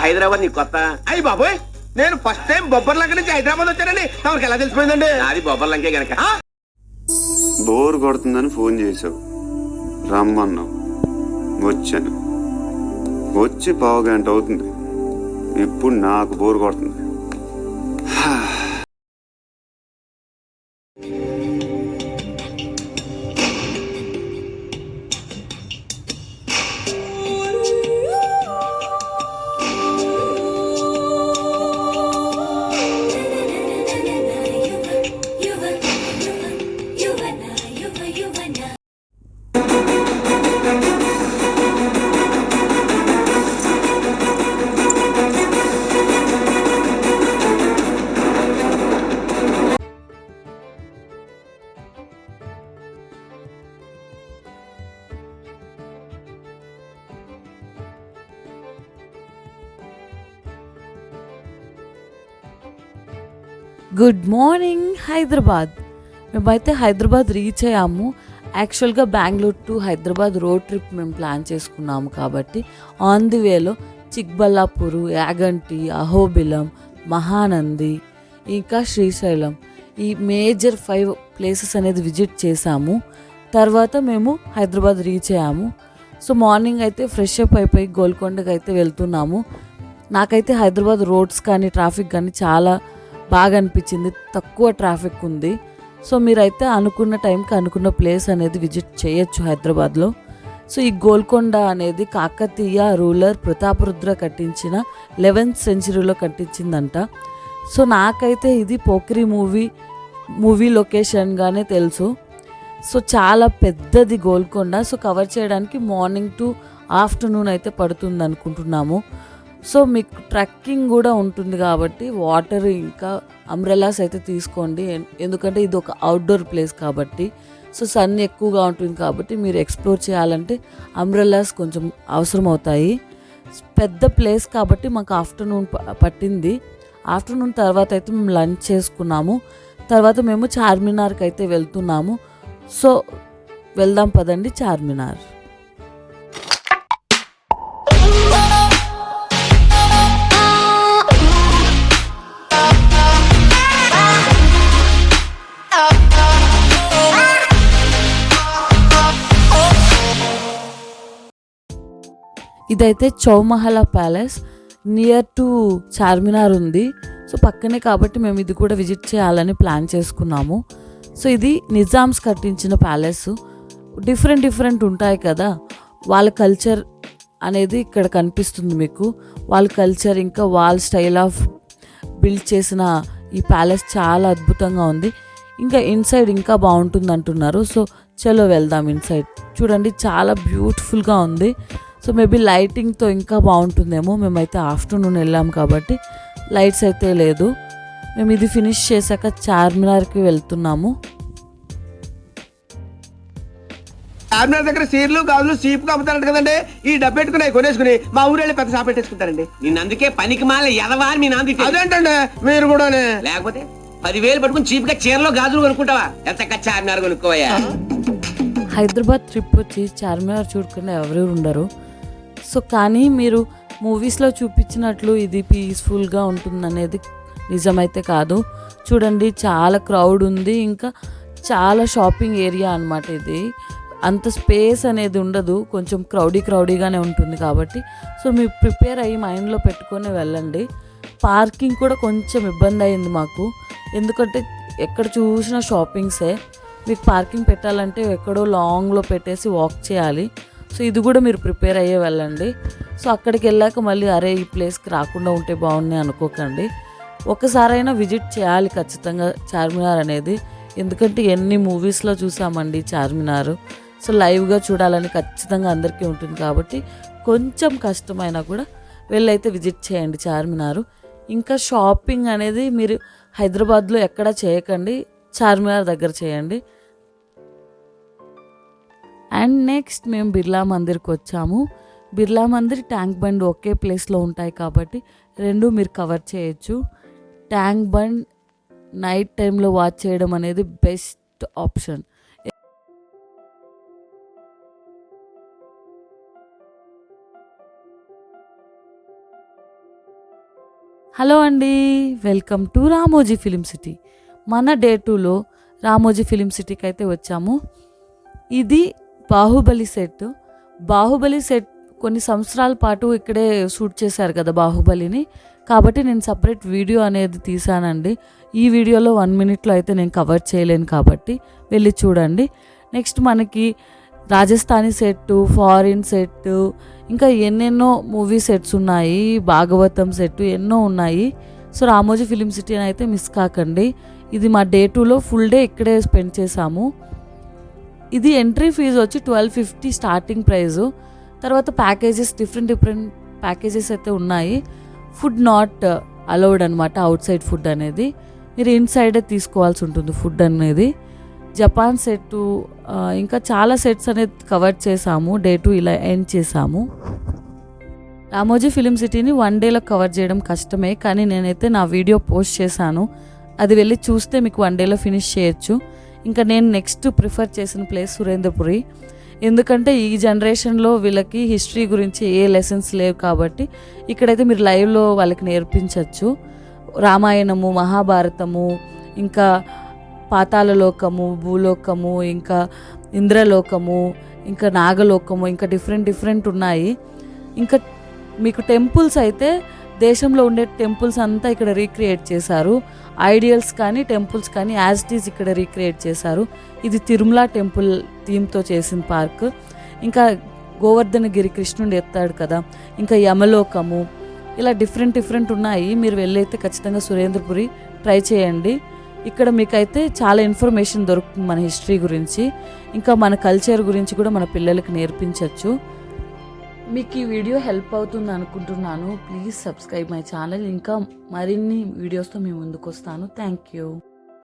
హైదరాబాద్ నీకు కొత్త? అయ్యి బాబోయ్, నేను ఫస్ట్ టైం బొబ్బర్లంక నుంచి హైదరాబాద్ వచ్చానని తమకి ఎలా తెలిసిపోయిందండి? అది బొబ్బర్లంకే గనక. బోర్ కొడుతుందని ఫోన్ చేసావు, రమ్మన్నావు, వచ్చాను. వచ్చి 1/2 గంట అవుతుంది. ఇప్పుడు నాకు బోర్ కొడుతుంది. Good morning Hyderabad. మేమైతే హైదరాబాద్ రీచ్ అయ్యాము. యాక్చువల్గా Bengaluru to Hyderabad road trip మేము ప్లాన్ చేసుకున్నాము కాబట్టి ఆన్ ది వేలో చిక్బల్లాపూర్, యాగంటి, అహోబిలం, మహానంది, ఇంకా శ్రీశైలం, ఈ మేజర్ 5 ప్లేసెస్ అనేది విజిట్ చేసాము. తర్వాత మేము హైదరాబాద్ రీచ్ అయ్యాము. సో మార్నింగ్ అయితే ఫ్రెష్ అప్ అయిపోయి గోల్కొండకి అయితే వెళ్తున్నాము. నాకైతే హైదరాబాద్ రోడ్స్ కానీ ట్రాఫిక్ కానీ చాలా బాగా అనిపించింది. తక్కువ ట్రాఫిక్ ఉంది. సో మీరైతే అనుకున్న టైంకి అనుకున్న ప్లేస్ అనేది విజిట్ చేయొచ్చు హైదరాబాద్లో. సో ఈ గోల్కొండ అనేది కాకతీయ రూలర్ ప్రతాపరుద్ర కట్టించిన 11th సెంచరీలో కట్టించిందంట. సో నాకైతే ఇది పోకిరి మూవీ లొకేషన్గానే తెలుసు. సో చాలా పెద్దది గోల్కొండ. సో కవర్ చేయడానికి మార్నింగ్ టు ఆఫ్టర్నూన్ అయితే పడుతుంది అనుకుంటున్నాము. సో మీకు ట్రెక్కింగ్ కూడా ఉంటుంది కాబట్టి వాటర్ ఇంకా అంబ్రెలాస్ అయితే తీసుకోండి. ఎందుకంటే ఇది ఒక అవుట్డోర్ ప్లేస్ కాబట్టి, సో సన్ ఎక్కువగా ఉంటుంది కాబట్టి మీరు ఎక్స్ప్లోర్ చేయాలంటే అంబ్రెలాస్ కొంచెం అవసరం అవుతాయి. పెద్ద ప్లేస్ కాబట్టి మాకు ఆఫ్టర్నూన్ పట్టింది. ఆఫ్టర్నూన్ తర్వాత అయితే మేము లంచ్ చేసుకున్నాము. తర్వాత మేము చార్మినార్కి అయితే వెళ్తున్నాము. సో వెళ్దాం పదండి చార్మినార్. ఇదైతే చౌమహలా ప్యాలెస్ నియర్ టు చార్మినార్ ఉంది. సో పక్కనే కాబట్టి మేము ఇది కూడా విజిట్ చేయాలని ప్లాన్ చేసుకున్నాము. సో ఇది నిజామ్స్ కట్టించిన ప్యాలెస్. డిఫరెంట్ ఉంటాయి కదా, వాళ్ళ కల్చర్ అనేది ఇక్కడ కనిపిస్తుంది మీకు. వాళ్ళ కల్చర్ ఇంకా వాళ్ళ స్టైల్ ఆఫ్ బిల్డ్ చేసిన ఈ ప్యాలెస్ చాలా అద్భుతంగా ఉంది. ఇంకా ఇన్సైడ్ ఇంకా బాగుంటుంది అంటున్నారు. సో చలో వెళ్దాం ఇన్సైడ్. చూడండి చాలా బ్యూటిఫుల్గా ఉంది. సో మేబీ లైటింగ్తో ఇంకా బాగుంటుందేమో. మేమైతే ఆఫ్టర్నూన్ వెళ్ళాము కాబట్టి లైట్స్ అయితే లేదు. మేము ఇది ఫినిష్ చేశాక చార్మినార్కి వెళ్తున్నాము. చార్మినార్ దగ్గర సీర్లు గాజులు చీప్ గా అమ్ముతారంట కదండి. ఈ డబ్బు పెట్టుకుని కొనేసుకుని మా ఊరెళ్ళి పెద్ద షాప్ పెట్టేసుకుంటారండి. నిన్ను అందుకే పనికి మాల ఎదవాని మీ నాంది. అదేంటండి మీరు కూడా? లేకపోతే 10,000 పట్టుకుని చీప్ గా చీరలో గాజులు కొనుక్కుంటావా? ఎంత చార్మినార్ కొనుక్కోవా? హైదరాబాద్ ట్రిప్ వచ్చి చార్మినార్ చూడకుండా ఎవరు ఉండరు. సో కానీ మీరు మూవీస్లో చూపించినట్లు ఇది పీస్ఫుల్గా ఉంటుందనేది నిజమైతే కాదు. చూడండి చాలా క్రౌడ్ ఉంది. ఇంకా చాలా షాపింగ్ ఏరియా అన్నమాట ఇది. అంత స్పేస్ అనేది ఉండదు, కొంచెం క్రౌడీగానే ఉంటుంది కాబట్టి సో మీరు ప్రిపేర్ అయ్యి మైండ్లో పెట్టుకొని వెళ్ళండి. పార్కింగ్ కూడా కొంచెం ఇబ్బంది అయింది మాకు, ఎందుకంటే ఎక్కడ చూసినా షాపింగ్సే. మీకు పార్కింగ్ పెట్టాలంటే ఎక్కడో లాంగ్లో పెట్టేసి వాక్ చేయాలి. సో ఇది కూడా మీరు ప్రిపేర్ అయ్యే వెళ్ళండి. సో అక్కడికి వెళ్ళాక మళ్ళీ అరే ఈ ప్లేస్కి రాకుండా ఉంటే బాగున్నాయి అనుకోకండి. ఒకసారైనా విజిట్ చేయాలి ఖచ్చితంగా చార్మినార్ అనేది. ఎందుకంటే ఎన్ని మూవీస్లో చూసామండి చార్మినార్. సో లైవ్గా చూడాలని ఖచ్చితంగా అందరికీ ఉంటుంది కాబట్టి కొంచెం కష్టమైనా కూడా వెళ్ళైతే విజిట్ చేయండి చార్మినార్. ఇంకా షాపింగ్ అనేది మీరు హైదరాబాద్లో ఎక్కడ చేయకండి, చార్మినార్ దగ్గర చేయండి. అండ్ నెక్స్ట్ మేము బిర్లా మందిర్కి వచ్చాము. బిర్లా మందిర్, ట్యాంక్ బండ్ ఒకే ప్లేస్లో ఉంటాయి కాబట్టి రెండు మీరు కవర్ చేయొచ్చు. ట్యాంక్ బండ్ నైట్ టైంలో వాచ్ చేయడం అనేది బెస్ట్ ఆప్షన్. హలో అండి, welcome to Ramoji film city. మన డే 2లో రామోజీ ఫిలిం సిటీకి అయితే వచ్చాము. ఇది బాహుబలి సెట్. బాహుబలి సెట్ కొన్ని సంవత్సరాల పాటు ఇక్కడే షూట్ చేశారు కదా బాహుబలిని. కాబట్టి నేను సపరేట్ వీడియో అనేది తీసానండి. ఈ వీడియోలో 1 minute అయితే నేను కవర్ చేయలేను కాబట్టి వెళ్ళి చూడండి. నెక్స్ట్ మనకి రాజస్థానీ సెట్, ఫారిన్ సెట్, ఇంకా ఎన్నెన్నో మూవీ సెట్స్ ఉన్నాయి. భాగవతం సెట్ ఎన్నో ఉన్నాయి. సో రామోజీ ఫిలిం సిటీ అయితే మిస్ కాకండి. ఇది మా డే 2లో ఫుల్ డే ఇక్కడే స్పెండ్ చేసాము. ఇది ఎంట్రీ ఫీజు వచ్చి 1250 స్టార్టింగ్ ప్రైజు. తర్వాత ప్యాకేజెస్ డిఫరెంట్ ప్యాకేజెస్ అయితే ఉన్నాయి. ఫుడ్ నాట్ అలౌడ్ అనమాట, అవుట్ సైడ్ ఫుడ్ అనేది. మీరు ఇన్సైడే తీసుకోవాల్సి ఉంటుంది ఫుడ్ అనేది. జపాన్ సెట్, ఇంకా చాలా సెట్స్ అనేది కవర్ చేసాము. డే 2 ఇలా ఎండ్ చేసాము. రామోజీ ఫిలిం సిటీని 1 dayలో కవర్ చేయడం కష్టమే, కానీ నేనైతే నా వీడియో పోస్ట్ చేశాను. అది వెళ్ళి చూస్తే మీకు 1 dayలో ఫినిష్ చేయొచ్చు. ఇంకా నేను నెక్స్ట్ ప్రిఫర్ చేసిన ప్లేస్ సురేంద్రపురి. ఎందుకంటే ఈ జనరేషన్లో వీళ్ళకి హిస్టరీ గురించి ఏ లెసన్స్ లేవు కాబట్టి ఇక్కడైతే మీరు లైవ్లో వాళ్ళకి నేర్పించవచ్చు. రామాయణము, మహాభారతము, ఇంకా పాతాళలోకము, భూలోకము, ఇంకా ఇంద్రలోకము, ఇంకా నాగలోకము, ఇంకా డిఫరెంట్ ఉన్నాయి. ఇంకా మీకు టెంపుల్స్ అయితే దేశంలో ఉండే టెంపుల్స్ అంతా ఇక్కడ రీక్రియేట్ చేశారు. ఐడియల్స్ కానీ టెంపుల్స్ కానీ యాజ్ ఇట్ ఈజ్ ఇక్కడ రీక్రియేట్ చేశారు. ఇది తిరుమల టెంపుల్ థీమ్తో చేసిన పార్క్. ఇంకా గోవర్ధనగిరి కృష్ణుడు ఎత్తాడు కదా, ఇంకా యమలోకము, ఇలా డిఫరెంట్ ఉన్నాయి. మీరు వెళ్ళైతే ఖచ్చితంగా సురేంద్రపురి ట్రై చేయండి. ఇక్కడ మీకైతే చాలా ఇన్ఫర్మేషన్ దొరుకుతుంది మన హిస్టరీ గురించి, ఇంకా మన కల్చర్ గురించి కూడా మన పిల్లలకి నేర్పించవచ్చు. మీకు ఈ వీడియో హెల్ప్ అవుతుంది అనుకుంటున్నాను. Please subscribe my channel. ఇంకా మరిన్ని వీడియోస్తో మీ ముందుకు వస్తాను. Thank you.